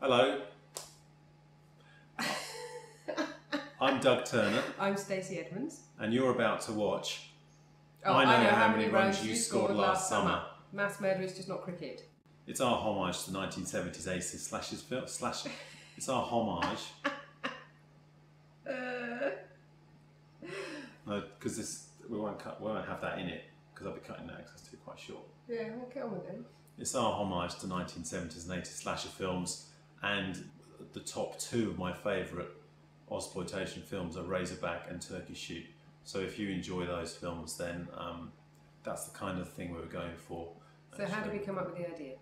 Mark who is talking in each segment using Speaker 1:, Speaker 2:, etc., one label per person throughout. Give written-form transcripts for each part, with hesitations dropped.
Speaker 1: Hello. I'm Doug Turner.
Speaker 2: I'm Stacey Edmonds.
Speaker 1: And you're about to watch
Speaker 2: I know how many runs you scored last summer. Mass murder is just not cricket.
Speaker 1: It's our homage to the 1970s aces slashes film. It's our homage. No, because we won't have that in it because I'll be cutting that because it's too quite short.
Speaker 2: Yeah, we'll get on with it.
Speaker 1: It's our homage to 1970s and 80s slasher films, and the top two of my favourite Ozploitation films are Razorback and Turkey Shoot. So if you enjoy those films, then that's the kind of thing we were going for.
Speaker 2: So how did we come up with the idea?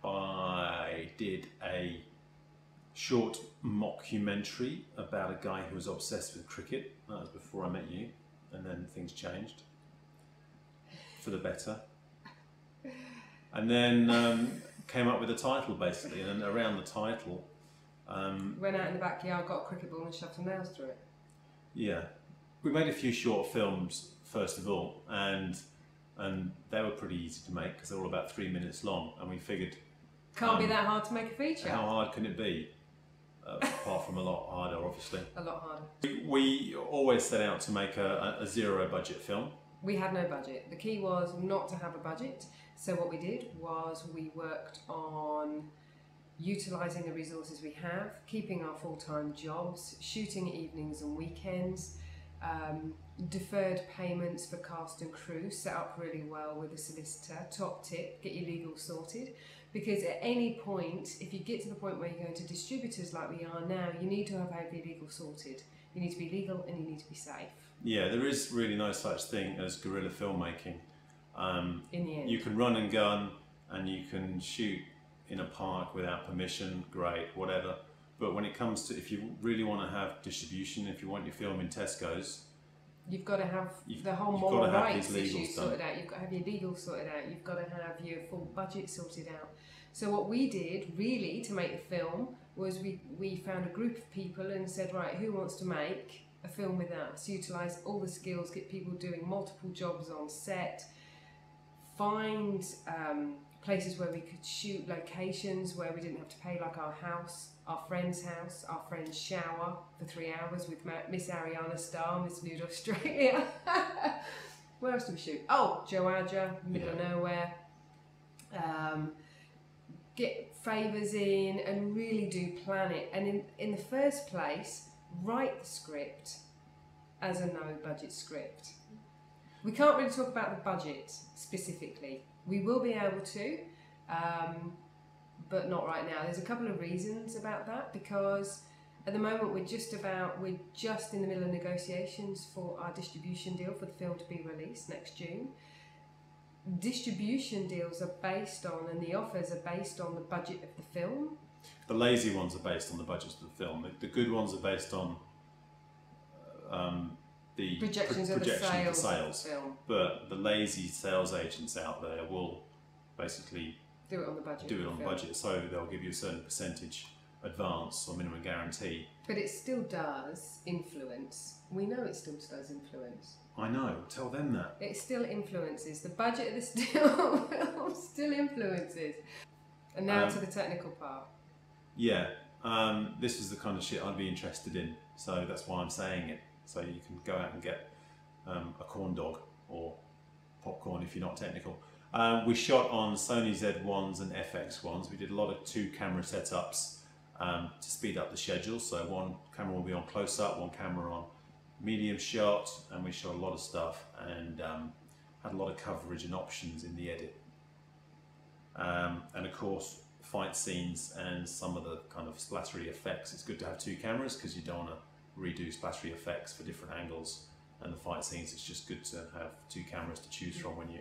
Speaker 1: I did a short mockumentary about a guy who was obsessed with cricket. That was before I met you, and then things changed for the better. And then came up with a title basically, and then around the title
Speaker 2: Went out in the backyard, got a cricket ball and shoved some nails through it.
Speaker 1: Yeah, we made a few short films first of all, and they were pretty easy to make because they were all about 3 minutes long, and we figured
Speaker 2: can't be that hard to make a feature.
Speaker 1: How hard can it be? Apart from a lot harder, obviously.
Speaker 2: A lot harder.
Speaker 1: We always set out to make a zero budget film.
Speaker 2: We had no budget. The key was not to have a budget. So what we did was we worked on utilising the resources we have, keeping our full-time jobs, shooting evenings and weekends, deferred payments for cast and crew, set up really well with a solicitor, top tip, get your legal sorted. Because at any point, if you get to the point where you're going to distributors like we are now, you need to have your legal sorted. You need to be legal and you need to be safe.
Speaker 1: Yeah, there is really no such thing as guerrilla filmmaking.
Speaker 2: In the end.
Speaker 1: You can run and gun and you can shoot in a park without permission, great, whatever. But when it comes to, if you really want to have distribution, if you want your film in Tesco's,
Speaker 2: you've got to have the whole moral rights issue sorted out. You've got to have your legal sorted out. You've got to have your full budget sorted out. So what we did really to make the film was we found a group of people and said, right, who wants to make a film with us? Utilise all the skills, get people doing multiple jobs on set, find places where we could shoot, locations where we didn't have to pay, like our house, our friend's shower for 3 hours with Miss Ariana Starr, Miss Nude Australia. Where else did we shoot? Oh, Joadja, middle of nowhere. Get favours in and really do plan it. And in the first place, write the script as a no budget script. We can't really talk about the budget specifically. We will be able to, but not right now. There's a couple of reasons about that, because at the moment we're just in the middle of negotiations for our distribution deal for the film to be released next June. Distribution deals are based on, and the offers are based on, the budget of the film.
Speaker 1: The lazy ones are based on the budget of the film. The good ones are based on the
Speaker 2: projections of the sales of the film. But
Speaker 1: the lazy sales agents out there will basically
Speaker 2: do it on the budget.
Speaker 1: So they'll give you a certain percentage advance or minimum guarantee.
Speaker 2: But it still does influence. We know it still does influence.
Speaker 1: I know, tell them that.
Speaker 2: It still influences. The budget of the film still influences. And now to the technical part.
Speaker 1: Yeah, this is the kind of shit I'd be interested in, so that's why I'm saying it. So you can go out and get a corn dog or popcorn if you're not technical. We shot on Sony Z1s and FX1s. We did a lot of 2 camera setups to speed up the schedule. So one camera will be on close up, one camera on medium shot, and we shot a lot of stuff and had a lot of coverage and options in the edit. And of course, fight scenes and some of the kind of splattery effects. It's good to have 2 cameras because you don't want to redo splattery effects for different angles, and the fight scenes, it's just good to have 2 cameras to choose from when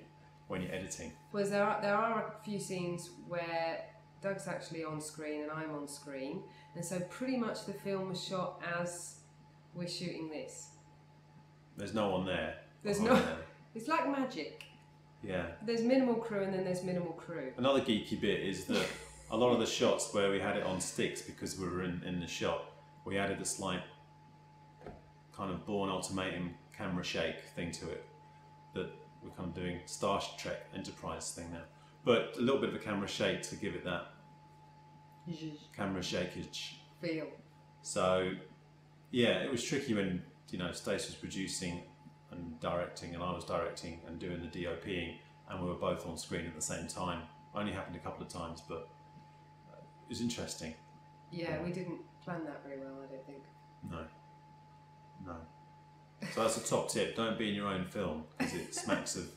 Speaker 1: you're editing.
Speaker 2: Well, there are a few scenes where Doug's actually on screen and I'm on screen, and so pretty much the film was shot as we're shooting this.
Speaker 1: There's no one there.
Speaker 2: There's no. It's like magic.
Speaker 1: Yeah.
Speaker 2: There's minimal crew and then there's minimal crew.
Speaker 1: Another geeky bit is that a lot of the shots where we had it on sticks because we were in the shot, we added a slight kind of Bourne Ultimatum camera shake thing to it that we're kind of doing Star Trek Enterprise thing now. But a little bit of a camera shake to give it that camera shakage
Speaker 2: feel.
Speaker 1: So yeah, it was tricky when, you know, Stacey was producing and directing and I was directing and doing the DOPing, and we were both on screen at the same time. Only happened a couple of times, but it was interesting.
Speaker 2: Yeah, we didn't plan that very well, I don't think.
Speaker 1: No. So that's a top tip. Don't be in your own film, because it smacks of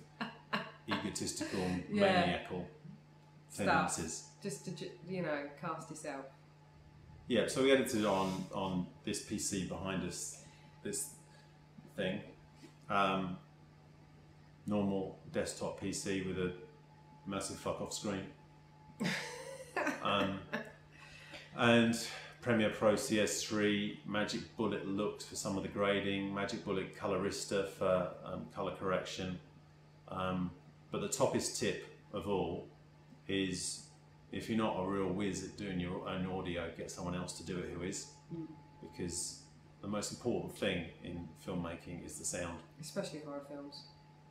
Speaker 1: egotistical, maniacal tendencies.
Speaker 2: Just to, you know, cast yourself.
Speaker 1: Yeah, so we edited on this PC behind us, this thing. Normal desktop PC with a massive fuck off screen. And Premiere Pro CS3, Magic Bullet Looks for some of the grading, Magic Bullet Colorista for color correction. But the toppest tip of all is, if you're not a real whiz at doing your own audio, get someone else to do it who is. Because the most important thing in filmmaking is the sound. Especially
Speaker 2: horror films.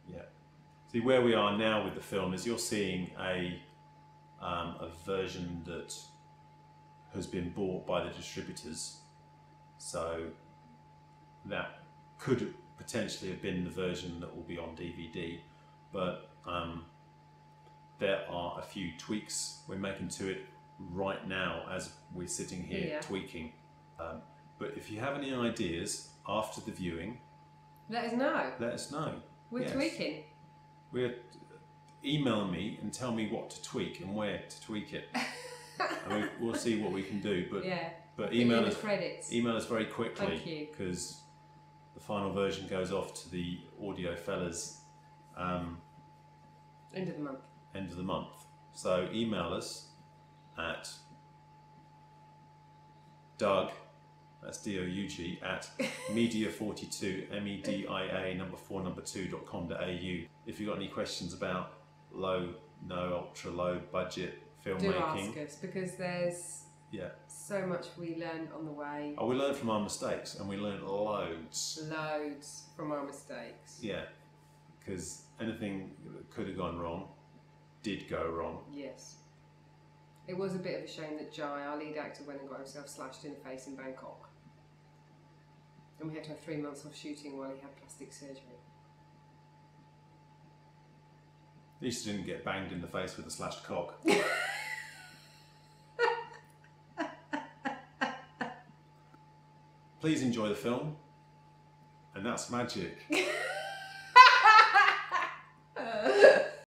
Speaker 1: Yeah. See, where we are now with the film is you're seeing a version that has been bought by the distributors. So that could potentially have been the version that will be on DVD, but there are a few tweaks we're making to it right now as we're sitting here tweaking. But if you have any ideas after the viewing,
Speaker 2: let us know.
Speaker 1: Let us know.
Speaker 2: We're tweaking.
Speaker 1: Email me and tell me what to tweak and where to tweak it. And we'll see what we can do. But email us very quickly, because the final version goes off to the audio fellas
Speaker 2: end of the month.
Speaker 1: End of the month. So email us at Doug, that's D-O-U-G, at media42, MEDIA number 4 number 2.com.au. If you've got any questions about low, no, ultra low budget filmmaking,
Speaker 2: do ask us, because there's so much we learn on the way.
Speaker 1: Oh, we learn from our mistakes, and we learn loads
Speaker 2: from our mistakes.
Speaker 1: Yeah, because anything that could have gone wrong did go wrong.
Speaker 2: Yes. It was a bit of a shame that Jai, our lead actor, went and got himself slashed in the face in Bangkok. And we had to have 3 months off shooting while he had plastic surgery.
Speaker 1: At least he didn't get banged in the face with a slashed cock. Please enjoy the film. And that's magic.